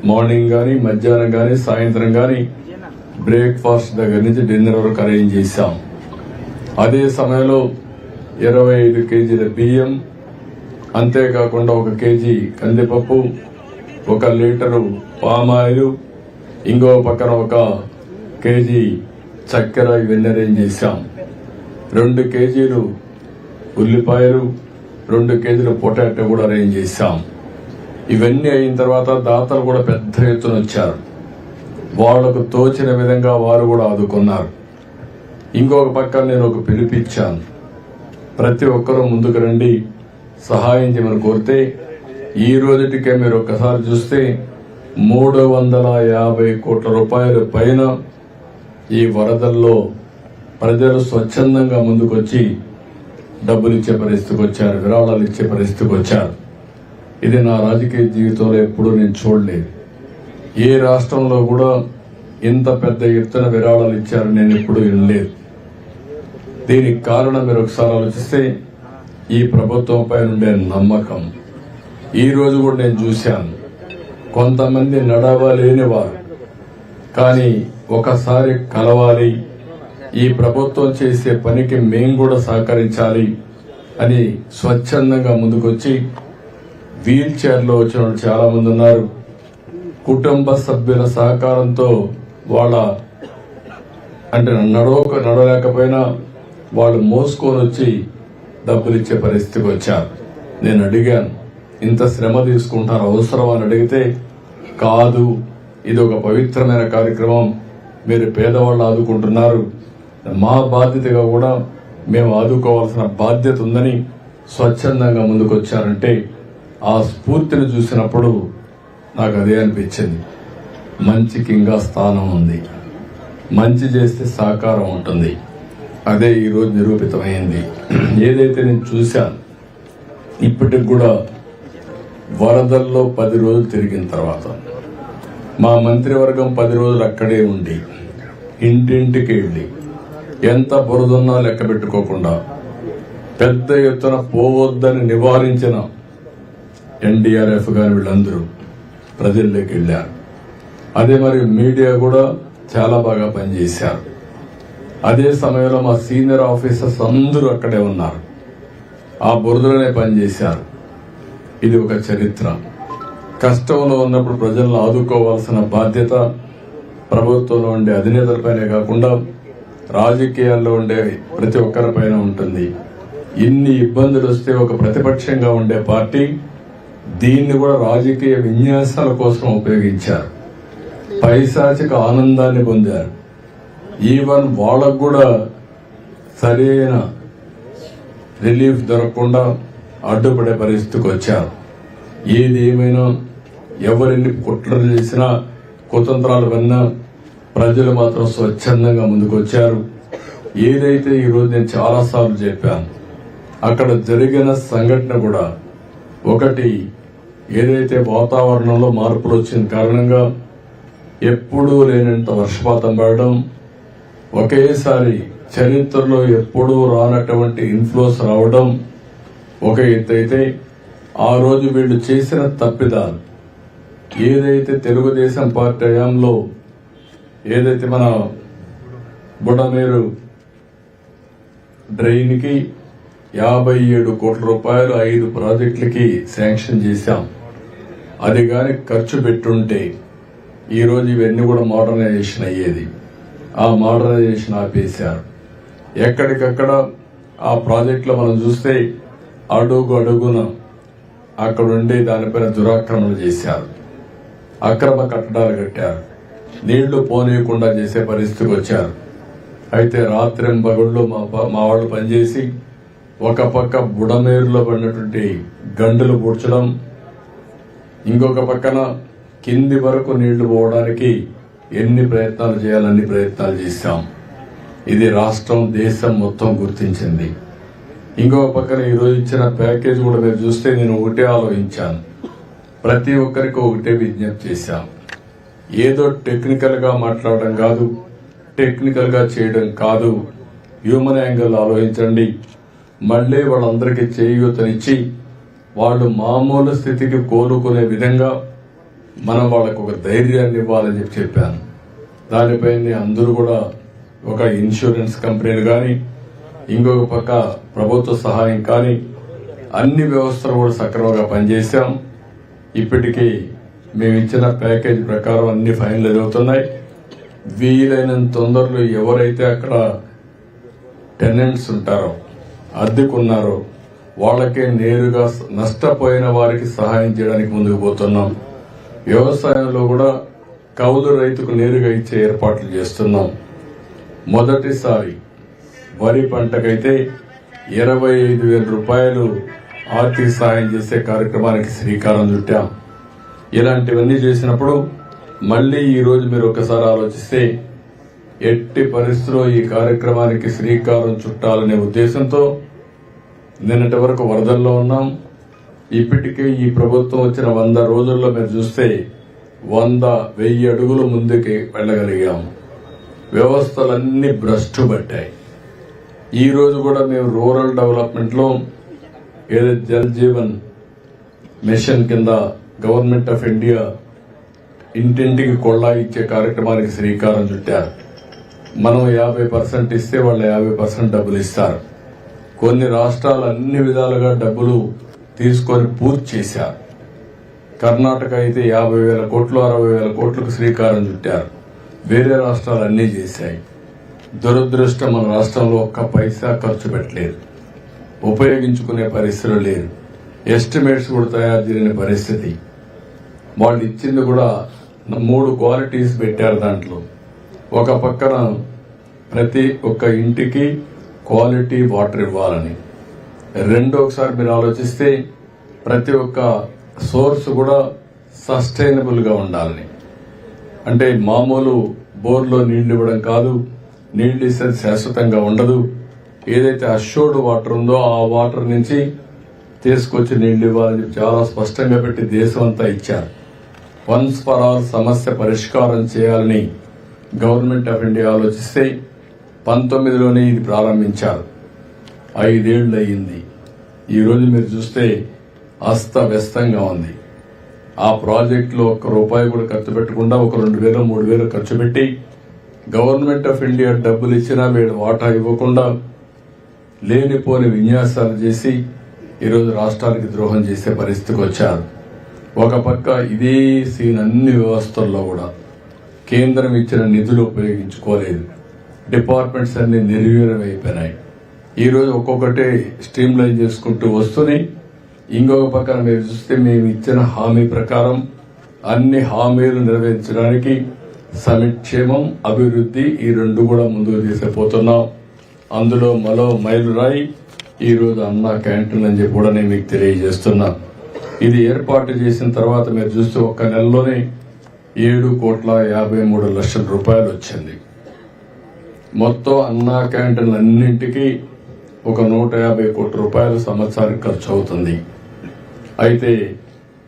మార్నింగ్ గాని, మధ్యాహ్నం గాని, సాయంత్రం గాని బ్రేక్ఫాస్ట్ దగ్గర నుంచి డిన్నర్ వరకు అరేంజ్ చేశాం. అదే సమయంలో 25 కేజీల బియ్యం, అంతేకాకుండా 1 కేజీ కందిపప్పు, 1 లీటరు పామాయిల్, ఇంకో పక్కన 1 కేజీ చక్కెర ఇవన్నీ అరేంజ్ చేశాం. 2 కేజీలు ఉల్లిపాయలు, 2 కేజీలు పొటాటో కూడా అరేంజ్ చేశాం. ఇవన్నీ అయిన తర్వాత దాతలు కూడా పెద్ద ఎత్తున వచ్చారు. వాళ్లకు తోచిన విధంగా వారు కూడా ఆదుకున్నారు. ఇంకొక పక్క నేను ఒక పిలిపిచ్చాను, ప్రతి ఒక్కరూ ముందుకు రండి, సహాయం చేయమని కోరితే ఈ రోజుటికే మీరు ఒక్కసారి చూస్తే 350 కోట్ల రూపాయల పైన ఈ వరదల్లో ప్రజలు స్వచ్ఛందంగా ముందుకొచ్చి డబ్బులు ఇచ్చే పరిస్థితికి వచ్చారు, విరాళాలు ఇచ్చే పరిస్థితికి వచ్చారు. ఇది నా రాజకీయ జీవితంలో ఎప్పుడూ నేను చూడలేదు. ఏ రాష్ట్రంలో కూడా ఇంత పెద్ద ఎత్తున విరాళాలు ఇచ్చారు నేను ఎప్పుడూ వినలేదు. దీనికి కారణం మీరు ఒకసారి ఆలోచిస్తే ఈ ప్రభుత్వం పైన ఉండే నమ్మకం. ఈ రోజు కూడా నేను చూశాను, కొంతమంది నడవలేని వారు కానీ ఒకసారి కలవాలి, ఈ ప్రభుత్వం చేసే పనికి మేం కూడా సహకరించాలి అని స్వచ్ఛందంగా ముందుకొచ్చి వీల్ చైర్లో వచ్చిన వాళ్ళు చాలా మంది ఉన్నారు. కుటుంబ సభ్యుల సహకారంతో వాళ్ళ అంటే నడవలేకపోయినా వాళ్ళు మోసుకొని వచ్చి డబ్బులు ఇచ్చే పరిస్థితికి వచ్చారు. నేను అడిగాను, ఇంత శ్రమ తీసుకుంటారు అవసరం అని అడిగితే కాదు, ఇది ఒక పవిత్రమైన కార్యక్రమం, మీరు పేదవాళ్ళు ఆదుకుంటున్నారు, మా బాధ్యతగా కూడా మేము ఆదుకోవాల్సిన బాధ్యత ఉందని స్వచ్ఛందంగా ముందుకొచ్చారంటే ఆ స్ఫూర్తిని చూసినప్పుడు నాకు అదే అనిపించింది. మంచికి ఇంకా స్థానం ఉంది, మంచి చేస్తే సహకారం ఉంటుంది. అదే ఈరోజు నిరూపితమైంది. ఏదైతే నేను చూశాను, ఇప్పటికి కూడా వరదల్లో 10 రోజులు తిరిగిన తర్వాత మా మంత్రివర్గం 10 రోజులు అక్కడే ఉండి ఇంటింటికి వెళ్ళి ఎంత బురదున్నా లెక్క పెట్టుకోకుండా పెద్ద ఎత్తున పోవద్దని నివారించిన ఎన్డీఆర్ఎఫ్ గాని వీళ్ళందరూ ప్రజల్లోకి వెళ్ళారు. అదే మరి మీడియా కూడా చాలా బాగా పనిచేశారు. అదే సమయంలో మా సీనియర్ ఆఫీసర్స్ అందరూ అక్కడే ఉన్నారు, ఆ బురదలోనే పనిచేశారు. ఇది ఒక చరిత్ర. కష్టంలో ఉన్నప్పుడు ప్రజలను ఆదుకోవాల్సిన బాధ్యత ప్రభుత్వంలో ఉండే అధినేతలపైనే కాకుండా రాజకీయాల్లో ఉండే ప్రతి ఒక్కరిపైన ఉంటుంది. ఇన్ని ఇబ్బందులు వస్తే ఒక ప్రతిపక్షంగా ఉండే పార్టీ దీన్ని కూడా రాజకీయ విన్యాసాల కోసం ఉపయోగించారు. పైశాచిక ఆనందాన్ని పొందారు. ఈవెన్ వాళ్ళకు కూడా సరైన రిలీఫ్ దొరకకుండా అడ్డుపడే పరిస్థితికి వచ్చారు. ఏది ఏమైనా ఎవరెన్ని కుట్రలు చేసినా కుతంత్రాలు విన్నా ప్రజలు మాత్రం స్వచ్ఛందంగా ముందుకొచ్చారు. ఏదైతే ఈరోజు నేను చాలాసార్లు చెప్పాను, అక్కడ జరిగిన సంఘటన కూడా ఒకటి, ఏదైతే వాతావరణంలో మార్పులు వచ్చిన కారణంగా ఎప్పుడూ లేనంత వర్షపాతం పడడం, ఒకేసారి చరిత్రలో ఎప్పుడూ రానటువంటి ఇన్ఫ్లోస్ రావడం ఒక ఎత్తు అయితే, ఆ రోజు వీళ్ళు చేసిన తప్పిదాలు ఏదైతే తెలుగుదేశం పార్టీ హయాంలో ఏదైతే మన బుడమేరు డ్రైన్ కి 57 కోట్ల రూపాయలు 5 ప్రాజెక్టులకి శాంక్షన్ చేశాం. అది గాని ఖర్చు పెట్టుంటే ఈరోజు ఇవన్నీ కూడా మోడర్నైజేషన్ అయ్యేది. ఆ మోడర్నైజేషన్ ఆపేశారు. ఎక్కడికక్కడ ఆ ప్రాజెక్టులో మనం చూస్తే అడుగు అడుగున అక్కడుండి దానిపైన దురాక్రమణలు చేశారు, అక్రమ కట్టడాలు కట్టారు, నీళ్లు పోనీయకుండా చేసే పరిస్థితికి వచ్చారు. అయితే రాత్రింబగళ్ళు మా వాళ్ళు పనిచేసి ఒక పక్క బుడమేరులో పడినటువంటి గండులు పూడ్చడం, ఇంకొక పక్కన కింది వరకు నీళ్లు పోవడానికి ఎన్ని ప్రయత్నాలు చేయాలన్ని ప్రయత్నాలు చేశాం. ఇది రాష్ట్రం దేశం మొత్తం గుర్తించింది. ఇంకొక పక్కన ఈరోజు ఇచ్చిన ప్యాకేజ్ కూడా మీరు చూస్తే నేను ఒకటే ఆలోచించాను, ప్రతి ఒక్కరికి ఒకటే విజ్ఞప్తి చేశాం. ఏదో టెక్నికల్ గా మాట్లాడడం కాదు, టెక్నికల్ గా చేయడం కాదు, హ్యూమన్ యాంగిల్ ఆలోచించండి. మళ్లీ వాళ్ళందరికీ చేయూతనిచ్చి వాళ్ళు మామూలు స్థితికి కోలుకునే విధంగా మనం వాళ్ళకు ఒక ధైర్యాన్ని ఇవ్వాలని చెప్పాను. దానిపైన అందరూ కూడా ఒక ఇన్సూరెన్స్ కంపెనీలు కానీ ఇంకొక పక్క ప్రభుత్వ సహాయం కానీ అన్ని వ్యవస్థలు కూడా సక్రమంగా పనిచేశాం. ఇప్పటికీ మేము ఇచ్చిన ప్యాకేజ్ ప్రకారం అన్ని ఫైనల్ అవుతున్నాయి. వీలైనంత తొందరలో ఎవరైతే అక్కడ టెనెంట్స్ ఉంటారో, అద్దెకున్నారో వాళ్ళకే నేరుగా నష్టపోయిన వారికి సహాయం చేయడానికి ముందుకు పోతున్నాం. వ్యవసాయంలో కూడా కౌలు రైతుకు నేరుగా ఇచ్చే ఏర్పాట్లు చేస్తున్నాం. మొదటిసారి వరి పంటకైతే 25,000 రూపాయలు ఆర్థిక సాయం చేసే కార్యక్రమానికి శ్రీకారం చుట్టాం. ఇలాంటివన్నీ చేసినప్పుడు మళ్ళీ ఈ రోజు మీరు ఒకసారి ఆలోచిస్తే ఎట్టి పరిస్థితుల్లో ఈ కార్యక్రమానికి శ్రీకారం చుట్టాలనే ఉద్దేశంతో నిన్నటి వరకు వరదల్లో ఉన్నాం. ఇప్పటికే ఈ ప్రభుత్వం వచ్చిన 100 రోజుల్లో మీరు చూస్తే 100,000 అడుగులు ముందుకి వెళ్ళగలిగాం. వ్యవస్థలన్నీ భ్రష్టు పట్టాయి. ఈ రోజు కూడా మేము రూరల్ డెవలప్మెంట్ లో ఏదో జల్ జీవన్ మిషన్ కింద గవర్నమెంట్ ఆఫ్ ఇండియా ఇంటింటికి కొళ్ళా ఇచ్చే కార్యక్రమానికి శ్రీకారం చుట్టారు. మనం 50% ఇస్తే వాళ్ళు 50% డబ్బులు ఇస్తారు. కొన్ని రాష్ట్రాలు అన్ని విధాలుగా డబ్బులు తీసుకొని పూర్తి చేశారు. కర్ణాటక అయితే 50,000 కోట్లు 60,000 కోట్లకు శ్రీకారం చుట్టారు. వేరే రాష్ట్రాలు అన్నీ చేశాయి. దురదృష్టం మన రాష్ట్రంలో ఒక్క పైసా ఖర్చు పెట్టలేదు, ఉపయోగించుకునే పరిస్థితులు లేదు, ఎస్టిమేట్స్ కూడా తయారు చేయని పరిస్థితి. వాళ్ళు ఇచ్చింది కూడా 3 క్వాలిటీస్ పెట్టారు. దాంట్లో ఒక పక్కన ప్రతి ఒక్క ఇంటికి క్వాలిటీ వాటర్ ఇవ్వాలని, ఒకసారి మీరు ఆలోచిస్తే ప్రతి ఒక్క సోర్స్ కూడా సస్టైనబుల్ గా ఉండాలని. అంటే మామూలు బోర్లో నీళ్లు ఇవ్వడం కాదు, నీళ్లు ఇస్తే శాశ్వతంగా ఉండదు. ఏదైతే అష్యూర్డ్ వాటర్ ఉందో ఆ వాటర్ నుంచి తీసుకొచ్చి నీళ్లు ఇవ్వాలని చాలా స్పష్టంగా పెట్టి దేశం అంతా ఇచ్చారు. వన్స్ ఫర్ ఆల్ సమస్య పరిష్కారం చేయాలని గవర్నమెంట్ ఆఫ్ ఇండియా ఆలోచిస్తే 19లోనే ఇది ప్రారంభించారు. 5 ఏళ్లు అయ్యింది. ఈ రోజు మీరు చూస్తే అస్తవ్యస్తంగా ఉంది. ఆ ప్రాజెక్టులో ₹1 కూడా ఖర్చు పెట్టకుండా ఒక 2,000 3,000 ఖర్చు పెట్టి గవర్నమెంట్ ఆఫ్ ఇండియా డబ్బులు ఇచ్చినా వీడు వాటా ఇవ్వకుండా లేనిపోని విన్యాసాలు చేసి ఈరోజు రాష్ట్రానికి ద్రోహం చేసే పరిస్థితికి వచ్చారు. ఒక పక్క ఇదే సీన్ అన్ని వ్యవస్థల్లో కూడా కేంద్రం ఇచ్చిన నిధులు ఉపయోగించుకోలేదు. డిపార్ట్మెంట్స్ అన్ని నిర్వీర్యం అయిపోయినాయి. ఈ రోజు ఒక్కొక్కటే స్ట్రీమ్ లైన్ చేసుకుంటూ వస్తున్నాయి. ఇంకొక పక్కన మీరు చూస్తే మేము ఇచ్చిన హామీ ప్రకారం అన్ని హామీలు నెరవేర్చడానికి సంక్షేమం అభివృద్ధి ఈ 2 కూడా ముందుకు తీసుకుపోతున్నాం. అందులో మరో మైలురాయి ఈ రోజు అన్నా క్యాంటీన్ అని చెప్పి కూడా నేను మీకు తెలియజేస్తున్నా. ఇది ఏర్పాటు చేసిన తర్వాత మీరు చూస్తే ఒక్క నెలలోనే 7,53,00,000 రూపాయలు వచ్చింది. మొత్తం అన్నా క్యాంటీన్లు అన్నింటికీ ఒక 150 కోట్ల రూపాయలు సంవత్సరానికి ఖర్చు అవుతుంది. అయితే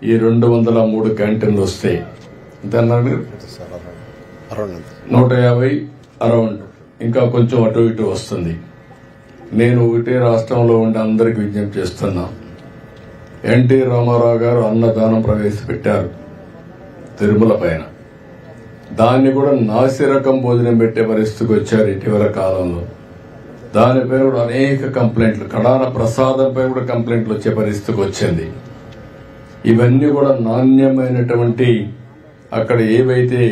ఈ 203 క్యాంటీన్లు వస్తే దాన్ని 150 అరౌండ్ ఇంకా కొంచెం అటు ఇటు వస్తుంది. నేను ఒకటే రాష్ట్రంలో ఉండి అందరికి విజ్ఞప్తి చేస్తున్నా. ఎన్టీ రామారావు గారు అన్నదానం ప్రవేశపెట్టారు తిరుమల పైన. దాన్ని కూడా నాసిరకం భోజనం పెట్టే పరిస్థితికి వచ్చారు ఇటీవల కాలంలో. దానిపై కూడా అనేక కంప్లైంట్లు, కడాన ప్రసాదంపై కూడా కంప్లైంట్లు వచ్చే పరిస్థితికి వచ్చింది. ఇవన్నీ కూడా నాణ్యమైనటువంటి అక్కడ ఏవైతే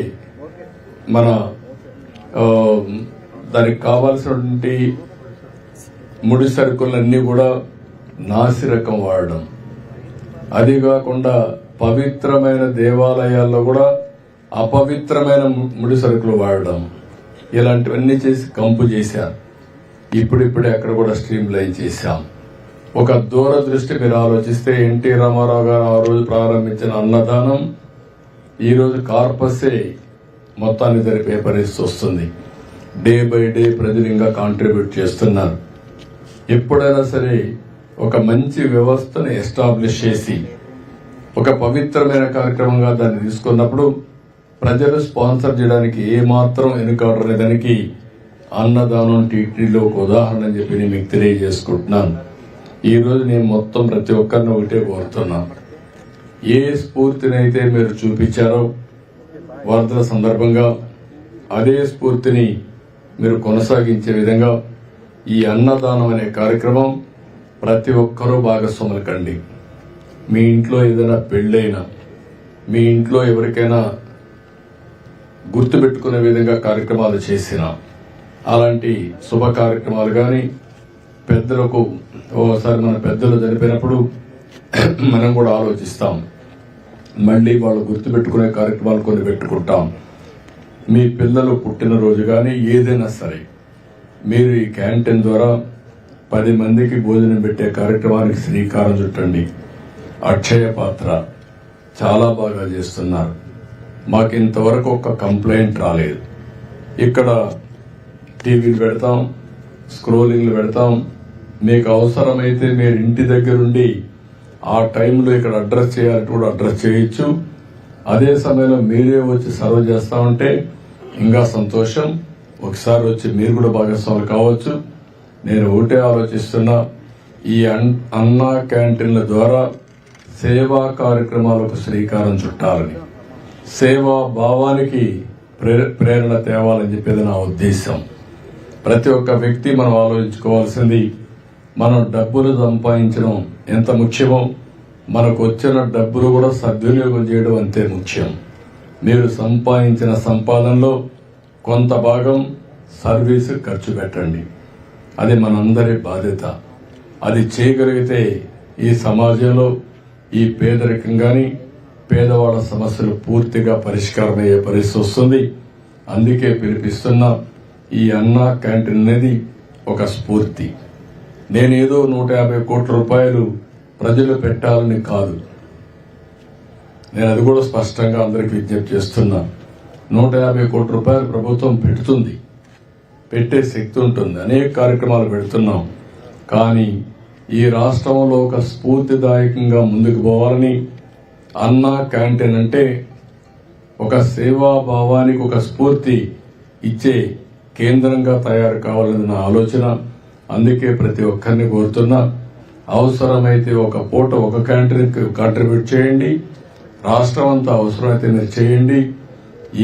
మన దానికి కావాల్సినటువంటి ముడి సరుకులన్నీ కూడా నాసిరకం వాడడం, అది కాకుండా పవిత్రమైన దేవాలయాల్లో కూడా అపవిత్రమైన ముడి సరుకులు వాడడం, ఇలాంటివన్నీ చేసి కంపు చేశారు. ఇప్పుడిప్పుడే అక్కడ కూడా స్ట్రీమ్ లైన్ చేశాం. ఒక దూరదృష్టి మీరు ఆలోచిస్తే ఎన్టీ రామారావు గారు ఆ రోజు ప్రారంభించిన అన్నదానం ఈ రోజు కార్పసే మొత్తాన్ని జరిపే పరిస్థితి వస్తుంది. డే బై డే ప్రజలు ఇంకా కాంట్రిబ్యూట్ చేస్తున్నారు. ఎప్పుడైనా సరే ఒక మంచి వ్యవస్థను ఎస్టాబ్లిష్ చేసి ఒక పవిత్రమైన కార్యక్రమంగా దాన్ని తీసుకున్నప్పుడు ప్రజలు స్పాన్సర్ చేయడానికి ఏమాత్రం వెనుకాడని దానికి అన్నదానం టీటీలో ఒక ఉదాహరణ అని చెప్పి నేను మీకు తెలియజేసుకుంటున్నాను. ఈ రోజు నేను మొత్తం ప్రతి ఒక్కరిని ఒకటే కోరుతున్నాను. ఏ స్ఫూర్తినైతే మీరు చూపించారో వరదల సందర్భంగా అదే స్ఫూర్తిని మీరు కొనసాగించే విధంగా ఈ అన్నదానం అనే కార్యక్రమం ప్రతి ఒక్కరూ భాగస్వాములు కండి. మీ ఇంట్లో ఏదైనా పెళ్ళైనా, మీ ఇంట్లో ఎవరికైనా గుర్తుపెట్టుకునే విధంగా కార్యక్రమాలు చేసినా, అలాంటి శుభ కార్యక్రమాలు కానీ పెద్దలకు ఓసారి మన పెద్దలు జరిపినప్పుడు మనం కూడా ఆలోచిస్తాం. మళ్ళీ వాళ్ళు గుర్తుపెట్టుకునే కార్యక్రమాలు కొన్ని పెట్టుకుంటాం. మీ పిల్లలు పుట్టినరోజు కానీ ఏదైనా సరే మీరు ఈ క్యాంటీన్ ద్వారా 10 మందికి భోజనం పెట్టే కార్యక్రమానికి శ్రీకారం చుట్టండి. అక్షయ పాత్ర చాలా బాగా చేస్తున్నారు. మాకు ఇంతవరకు ఒక కంప్లైంట్ రాలేదు. ఇక్కడ టీవీలు పెడతాం, స్క్రోలింగ్లు పెడతాం. మీకు అవసరమైతే మీరు ఇంటి దగ్గరుండి ఆ టైంలో ఇక్కడ అడ్రస్ చేయాలంటే కూడా అడ్రస్ చేయొచ్చు. అదే సమయంలో మీరే వచ్చి సర్వ్ చేస్తా ఉంటే ఇంకా సంతోషం. ఒకసారి వచ్చి మీరు కూడా భాగస్వాములు కావచ్చు. నేను ఒకటే ఆలోచిస్తున్నా, ఈ అన్నా క్యాంటీన్ల ద్వారా సేవా కార్యక్రమాలకు శ్రీకారం చుట్టాలని, సేవా భావానికి ప్రేరణ తేవాలని చెప్పేది నా ఉద్దేశం. ప్రతి ఒక్క వ్యక్తి మనం ఆలోచించుకోవాల్సింది, మనం డబ్బులు సంపాదించడం ఎంత ముఖ్యమో మనకు వచ్చిన డబ్బులు కూడా సద్వినియోగం చేయడం అంతే ముఖ్యం. మీరు సంపాదించిన సంపాదనలో కొంత భాగం సర్వీసు ఖర్చు పెట్టండి. అది మనందరి బాధ్యత. అది చేయగలిగితే ఈ సమాజంలో ఈ పేదరికం గాని పేదవాళ్ల సమస్యలు పూర్తిగా పరిష్కారం అయ్యే పరిస్థితి వస్తుంది. అందుకే పిలిపిస్తున్నా, ఈ అన్నా క్యాంటీన్ అనేది ఒక స్ఫూర్తి. నేనేదో 150 కోట్ల రూపాయలు ప్రజలు పెట్టాలని కాదు. నేను అది కూడా స్పష్టంగా అందరికీ విజ్ఞప్తి చేస్తున్నా. 150 కోట్ల రూపాయలు ప్రభుత్వం పెడుతుంది, పెట్టే శక్తి ఉంటుంది. అనేక కార్యక్రమాలు పెడుతున్నాం. కానీ ఈ రాష్ట్రంలో ఒక స్ఫూర్తిదాయకంగా ముందుకు పోవాలని, అన్నా క్యాంటీన్ అంటే ఒక సేవాభావానికి ఒక స్ఫూర్తి ఇచ్చే కేంద్రంగా తయారు కావాలని నా ఆలోచన. అందుకే ప్రతి ఒక్కరిని కోరుతున్నా, అవసరమైతే ఒక పూట ఒక క్యాంటీన్కి కాంట్రిబ్యూట్ చేయండి. రాష్ట్రం అంతా అవసరమైతే మీరు చేయండి.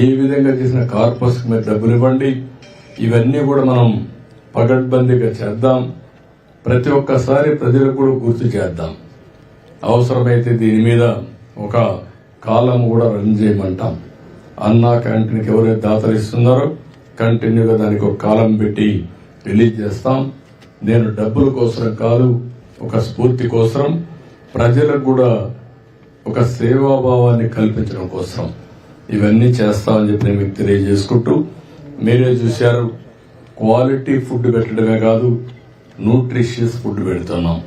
ఏ విధంగా చేసిన కార్పస్ మీరు డబ్బులు ఇవ్వండి. ఇవన్నీ కూడా మనం పగడ్బందీగా చేద్దాం. ప్రతి ఒక్కసారి ప్రజలకు కూడా గుర్తు చేద్దాం. అవసరమైతే దీని మీద ఒక కాలం కూడా రన్ చేయమంటాం. అన్నా క్యాంటీన్కి ఎవరైతే దాతలు ఇస్తున్నారో కంటిన్యూగా దానికి ఒక కాలం పెట్టి రిలీజ్ చేస్తాం. నేను డబ్బుల కోసం కాదు, ఒక స్ఫూర్తి కోసం, ప్రజలకు కూడా ఒక సేవాభావాన్ని కల్పించడం కోసం ఇవన్నీ చేస్తామని చెప్పి నేను మీకు తెలియజేసుకుంటూ, మీరే చూశారు, క్వాలిటీ ఫుడ్ పెట్టడమే కాదు, న్యూట్రిషియస్ ఫుడ్ పెడుతున్నాం.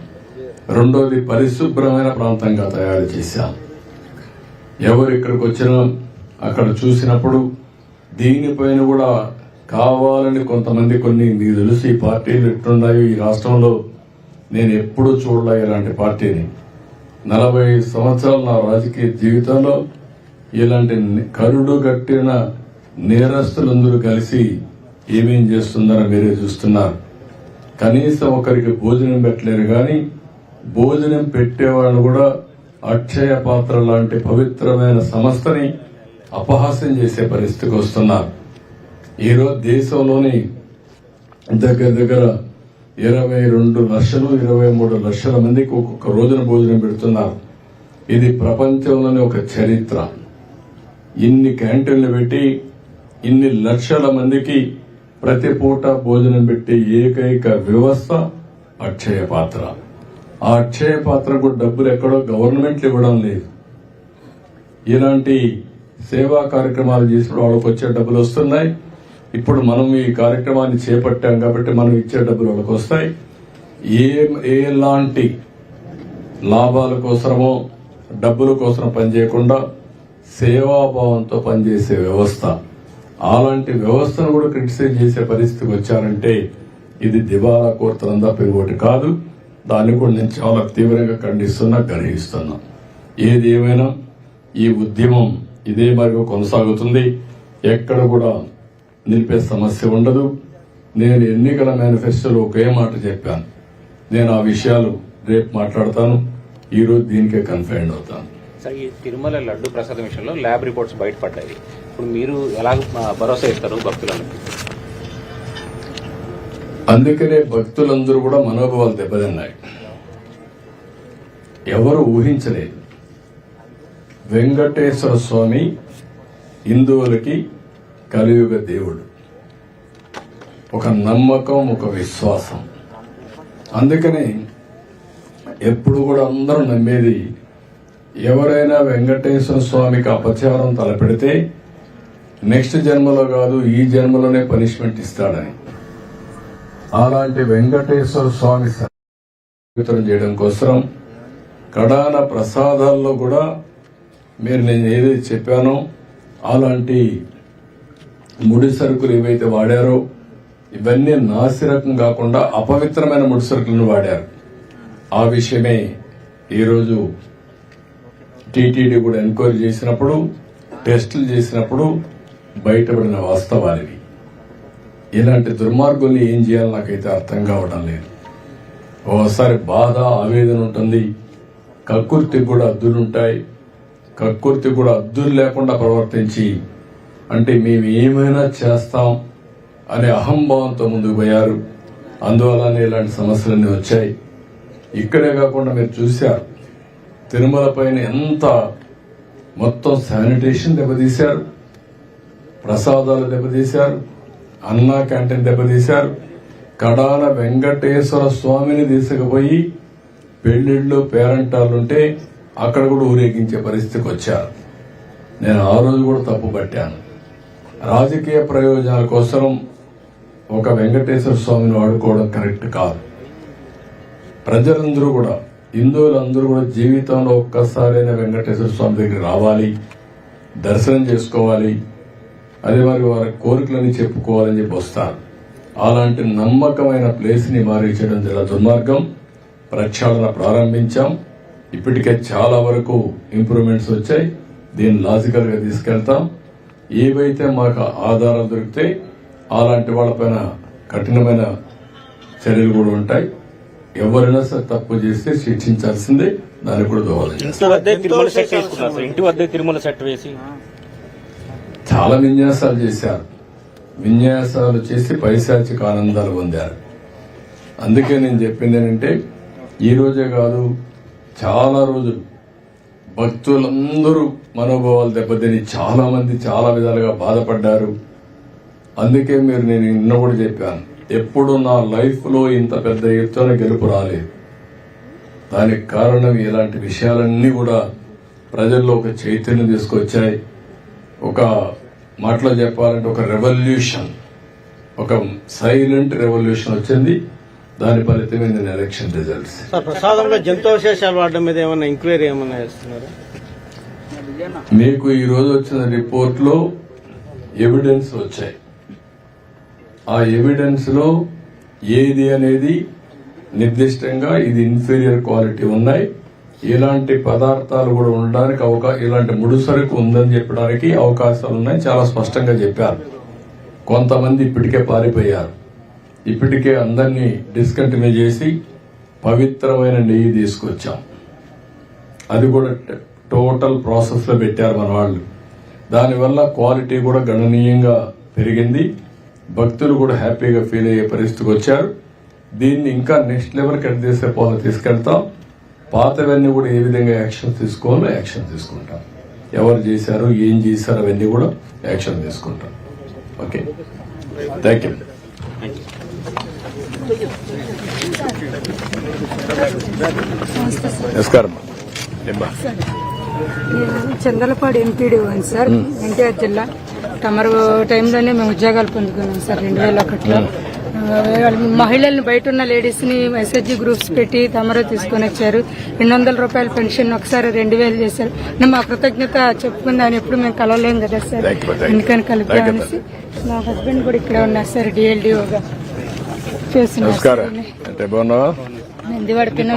రెండోది పరిశుభ్రమైన ప్రాంతంగా తయారు చేశాం. ఎవరు ఇక్కడికి వచ్చినా అక్కడ చూసినప్పుడు దీనిపైన కూడా కావాలని కొంతమంది మీకు తెలుసు ఈ పార్టీలు ఎట్లున్నాయో ఈ రాష్ట్రంలో నేను ఎప్పుడూ చూడలే ఇలాంటి పార్టీని. 40 సంవత్సరాల నా రాజకీయ జీవితంలో ఇలాంటి కరుడు గట్టిన నేరస్తులందరూ కలిసి ఏమేం చేస్తున్నారో మీరే చూస్తున్నారు. కనీసం ఒకరికి భోజనం పెట్టలేరు కానీ భోజనం పెట్టేవాళ్ళు కూడా అక్షయ పాత్ర లాంటి పవిత్రమైన సంస్థని అపహాస్యం చేసే పరిస్థితికి వస్తున్నారు. ఈరోజు దేశంలోని దగ్గర 22 లక్షలు 23 లక్షల మందికి ఒక్కొక్క రోజున భోజనం పెడుతున్నారు. ఇది ప్రపంచంలోని ఒక చరిత్ర. ఇన్ని క్యాంటీన్లు పెట్టి ఇన్ని లక్షల మందికి ప్రతి పూట భోజనం పెట్టే ఏకైక వ్యవస్థ అక్షయ పాత్ర. ఆ అక్షయ పాత్రకు డబ్బులు ఎక్కడో గవర్నమెంట్లు ఇవ్వడం లేదు. ఇలాంటి సేవా కార్యక్రమాలు చేసిన వాళ్ళకి వచ్చే డబ్బులు వస్తున్నాయి. ఇప్పుడు మనం ఈ కార్యక్రమాన్ని చేపట్టాం కాబట్టి మనం ఇచ్చే డబ్బులు వాళ్ళకి వస్తాయి. ఎలాంటి లాభాల కోసమో డబ్బుల కోసం పనిచేయకుండా సేవాభావంతో పనిచేసే వ్యవస్థ. అలాంటి వ్యవస్థను కూడా క్రిటిసైజ్ చేసే పరిస్థితికి వచ్చారంటే ఇది దివాలా కోరుతనం తప్ప ఇంకోటి కాదు. దాన్ని కూడా నేను చాలా తీవ్రంగా ఖండిస్తున్నా, గ్రహిస్తున్నా. ఏది ఏమైనా ఈ ఉద్యమం ఇదే మరిగా కొనసాగుతుంది. ఎక్కడ కూడా నిలిపే సమస్య ఉండదు. నేను ఎన్నికల మేనిఫెస్టోలో ఒకే మాట చెప్పాను. నేను ఆ విషయాలు రేపు మాట్లాడతాను. ఈరోజు దీనికే కన్ఫైండ్ అవుతాను. సార్, ఈ తిరుమల లడ్డు ప్రసాదం విషయంలో ల్యాబ్ రిపోర్ట్స్ బయటపడ్డాయి. ఇప్పుడు మీరు ఎలా భరోసా ఇస్తారు భక్తులను? అందుకనే భక్తులందరూ కూడా మనోభావాలు దెబ్బతిన్నాయి. ఎవరు ఊహించలేదు. వెంకటేశ్వర స్వామి హిందువులకి కలియుగ దేవుడు. ఒక నమ్మకం, ఒక విశ్వాసం. అందుకని ఎప్పుడు కూడా అందరూ నమ్మేది, ఎవరైనా వెంకటేశ్వర స్వామికి అపచారం తలపెడితే నెక్స్ట్ జన్మలో కాదు ఈ జన్మలోనే పనిష్మెంట్ ఇస్తాడని. అలాంటి వెంకటేశ్వర స్వామి వితరణ చేయడం కోసం కడాన ప్రసాదాల్లో కూడా మీరు నేను ఏదైతే చెప్పానో అలాంటి ముడి సరుకులు ఏవైతే వాడారో ఇవన్నీ నాసిరకం కాకుండా అపవిత్రమైన ముడి సరుకులను వాడారు. ఆ విషయమే ఈరోజు టీటీడీ కూడా ఎంక్వైరీ చేసినప్పుడు టెస్టులు చేసినప్పుడు బయటపడిన వాస్తవాలివి. ఇలాంటి దుర్మార్గుల్ని ఏం చేయాలో నాకైతే అర్థం కావడం లేదు. ఓసారి బాధ ఆవేదన ఉంటుంది, కక్కుర్తికి కూడా అద్దులుంటాయి. కక్కుర్తి కూడా అద్దులు లేకుండా ప్రవర్తించి అంటే మేము ఏమైనా చేస్తాం అనే అహంభావంతో ముందుకు పోయారు. అందువల్లనే ఇలాంటి సమస్యలన్నీ వచ్చాయి. ఇక్కడే కాకుండా మీరు చూశారు తిరుమల పైన ఎంత మొత్తం శానిటేషన్ దెబ్బతీశారు, ప్రసాదాలు దెబ్బతీశారు, అన్నా క్యాంటీన్ దెబ్బతీశారు. కడాన వెంకటేశ్వర స్వామిని తీసుకుపోయి పెళ్లిళ్ళు పేరంటాలుంటే అక్కడ కూడా ఊరేగించే పరిస్థితికి వచ్చారు. నేను ఆ రోజు కూడా తప్పు పట్టాను. రాజకీయ ప్రయోజనాల కోసం ఒక వెంకటేశ్వర స్వామిని వాడుకోవడం కరెక్ట్ కాదు. ప్రజలందరూ కూడా హిందువులందరూ కూడా జీవితంలో ఒక్కసారైనా వెంకటేశ్వర స్వామి దగ్గర రావాలి, దర్శనం చేసుకోవాలి, అదే మరి వారి కోరికలని చెప్పుకోవాలని చెప్పి వస్తారు. అలాంటి నమ్మకమైన ప్లేస్ ని మారించడం చాలా దుర్మార్గం. ప్రక్షాళన ప్రారంభించాం. ఇప్పటికే చాలా వరకు ఇంప్రూవ్మెంట్స్ వచ్చాయి. దీన్ని లాజికల్ గా తీసుకెళ్తాం. ఏవైతే మాకు ఆధారాలు దొరికితే అలాంటి వాళ్ళపైన కఠినమైన చర్యలు కూడా ఉంటాయి. ఎవరైనా సరే తప్పు చేస్తే శిక్షించాల్సిందే. దానికి కూడా దోహదం. ఇంటి వద్ద తిరుమల సెట్ వేసి చాలా విన్యాసాలు చేశారు. విన్యాసాలు చేసి పైశాచిక ఆనందాలు పొందారు. అందుకే నేను చెప్పింది ఏంటంటే ఈ రోజే కాదు, చాలా రోజులు భక్తులందరూ మనోభావాలు దెబ్బతిని చాలా మంది చాలా విధాలుగా బాధపడ్డారు. అందుకే మీరు నేను నిన్న కూడా చెప్పాను, ఎప్పుడు నా లైఫ్ లో ఇంత పెద్ద ఎత్తున గెలుపు రాలేదు. దానికి కారణం ఇలాంటి విషయాలన్నీ కూడా ప్రజల్లో ఒక చైతన్యం తీసుకొచ్చాయి. ఒక మాటలో చెప్పాలంటే ఒక రెవల్యూషన్, ఒక సైలెంట్ రెవల్యూషన్ వచ్చింది. దాని ఫలితమే నేను ఎలక్షన్ రిజల్ట్స్. ప్రసాదంలో జంతువశేషాలు వాడడం మీద ఏమన్నా ఎంక్వైరీ ఏమన్నా చేస్తున్నారు? మీకు ఈ రోజు వచ్చిన రిపోర్ట్ లో ఎవిడెన్స్ వచ్చాయి. ఆ ఎవిడెన్స్ లో ఏది అనేది నిర్దిష్టంగా ఇది ఇన్ఫీరియర్ క్వాలిటీ ఉన్నాయి, ఇలాంటి పదార్థాలు కూడా ఉండడానికి ఇలాంటి ముడిసరుకు ఉందని చెప్పడానికి అవకాశాలు ఉన్నాయి. చాలా స్పష్టంగా చెప్పారు. కొంతమంది ఇప్పటికే పారిపోయారు. ఇప్పటికే అందరినీ డిస్కంటిన్యూ చేసి పవిత్రమైన నెయ్యి తీసుకొచ్చాం. అది కూడా టోటల్ ప్రాసెస్ లో పెట్టారు మన వాళ్ళు. దానివల్ల క్వాలిటీ కూడా గణనీయంగా పెరిగింది. భక్తులు కూడా హ్యాపీగా ఫీల్ అయ్యే పరిస్థితికి వచ్చారు. దీన్ని ఇంకా నెక్స్ట్ లెవెల్ కట్ చేసే పోలు తీసుకెళ్తాం. పాతవన్నీ కూడా ఏ విధంగా యాక్షన్ తీసుకోవాలో యాక్షన్ తీసుకుంటాం. ఎవరు చేశారు, ఏం చేశారు అవన్నీ కూడా యాక్షన్ తీసుకుంటాం. Okay, thank you. నమస్కారం. చందలపాడు ఎంపీడీ సార్, ఎన్టీఆర్ జిల్లా. తమరు టైంలోనే మేము ఉద్యోగాలు పొందుకున్నాం సార్ 2001లో. మహిళల్ని బయట ఉన్న లేడీస్ ని ఎస్హెచ్జి గ్రూప్స్ పెట్టి తమరు తీసుకొని వచ్చారు. 200 రూపాయల పెన్షన్ ఒకసారి 2000 చేశారు. మా కృతజ్ఞత చెప్పుకుంది. ఆయన ఎప్పుడు మేము కలవలేం కదా సార్, అందుకని కలిపామనేసి. మా హస్బెండ్ కూడా ఇక్కడ ఉన్నారు సార్, డిఎల్డిఓగా చేస్తున్నారు. నందివాడ పిన్న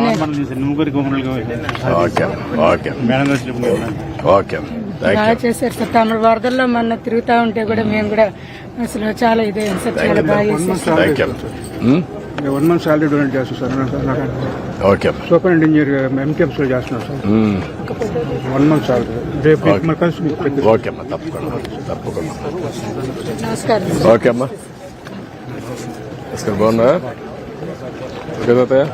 బాగా చేశారు సార్. తమ వరదల్లో మొన్న తిరుగుతా ఉంటే కూడా మేము కూడా అసలు చాలా ఇదే సార్, చాలా బాగా చేశారు. 1 month సాలరీ డొనేట్ చేస్తాను సార్. సూపరింటెండెంట్ ఇంజనీర్ ఎంకేఎంస్ లో చేస్తున్నారు సార్. 1 month సాలరీ రేపు ఓకే అమ్మా, తప్పకుండా. నమస్కారం. ఓకే అమ్మా, నమస్కారం. బాగున్నా? ఓకే తాతయ్య.